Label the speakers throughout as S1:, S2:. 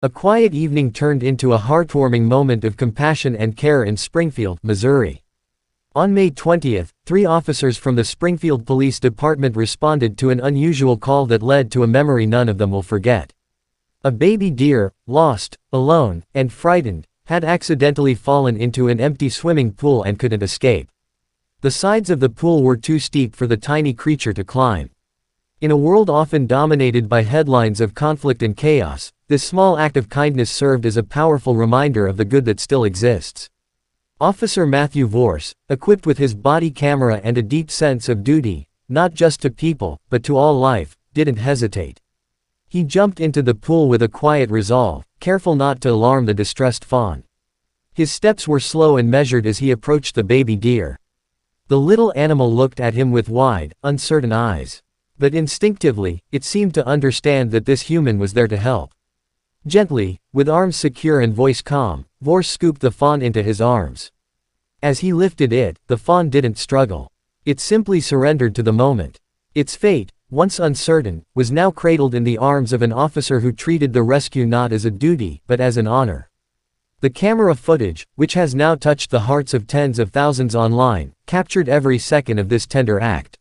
S1: A quiet evening turned into a heartwarming moment of compassion and care in Springfield, Missouri. On May 20, 3 officers from the Springfield Police Department responded to an unusual call that led to a memory none of them will forget. A baby deer, lost, alone, and frightened, had accidentally fallen into an empty swimming pool and couldn't escape. The sides of the pool were too steep for the tiny creature to climb. In a world often dominated by headlines of conflict and chaos, this small act of kindness served as a powerful reminder of the good that still exists. Officer Matthew Vorse, equipped with his body camera and a deep sense of duty, not just to people, but to all life, didn't hesitate. He jumped into the pool with a quiet resolve, careful not to alarm the distressed fawn. His steps were slow and measured as he approached the baby deer. The little animal looked at him with wide, uncertain eyes. But instinctively, it seemed to understand that this human was there to help. Gently, with arms secure and voice calm, Vorse scooped the fawn into his arms. As he lifted it, the fawn didn't struggle. It simply surrendered to the moment. Its fate, once uncertain, was now cradled in the arms of an officer who treated the rescue not as a duty, but as an honor. The camera footage, which has now touched the hearts of tens of thousands online, captured every second of this tender act.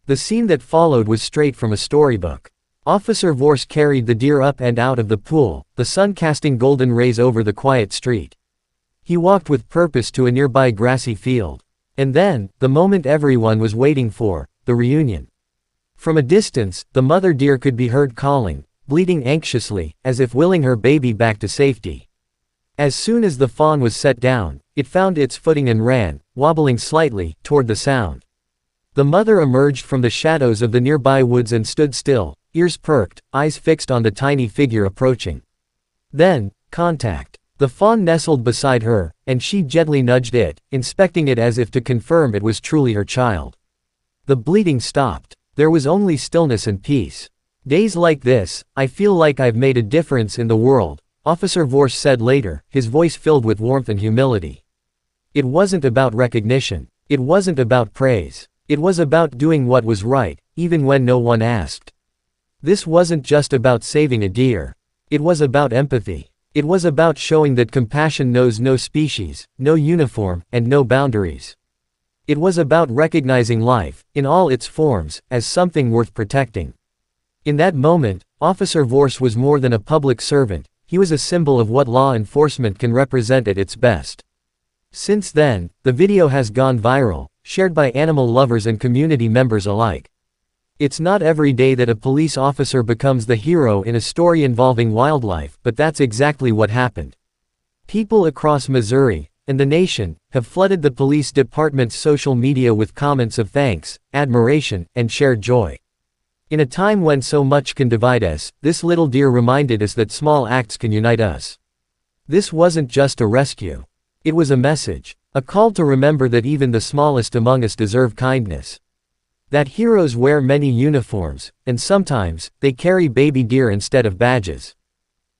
S1: The scene that followed was straight from a storybook. Officer Vorse carried the deer up and out of the pool, the sun casting golden rays over the quiet street. He walked with purpose to a nearby grassy field. And then, the moment everyone was waiting for, the reunion. From a distance, the mother deer could be heard calling, bleating anxiously, as if willing her baby back to safety. As soon as the fawn was set down, it found its footing and ran, wobbling slightly, toward the sound. The mother emerged from the shadows of the nearby woods and stood still, ears perked, eyes fixed on the tiny figure approaching. Then, contact. The fawn nestled beside her, and she gently nudged it, inspecting it as if to confirm it was truly her child. The bleating stopped. There was only stillness and peace. "Days like this, I feel like I've made a difference in the world," Officer Vorse said later, his voice filled with warmth and humility. It wasn't about recognition. It wasn't about praise. It was about doing what was right, even when no one asked. This wasn't just about saving a deer. It was about empathy. It was about showing that compassion knows no species, no uniform, and no boundaries. It was about recognizing life, in all its forms, as something worth protecting. In that moment, Officer Vorse was more than a public servant, he was a symbol of what law enforcement can represent at its best. Since then, the video has gone viral, shared by animal lovers and community members alike. It's not every day that a police officer becomes the hero in a story involving wildlife, but that's exactly what happened. People across Missouri, and the nation, have flooded the police department's social media with comments of thanks, admiration, and shared joy. In a time when so much can divide us, this little deer reminded us that small acts can unite us. This wasn't just a rescue. It was a message. A call to remember that even the smallest among us deserve kindness. That heroes wear many uniforms, and sometimes, they carry baby deer instead of badges.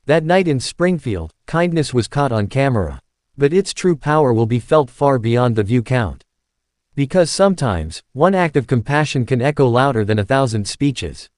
S1: That night in Springfield, kindness was caught on camera. But its true power will be felt far beyond the view count. Because sometimes, one act of compassion can echo louder than 1,000 speeches.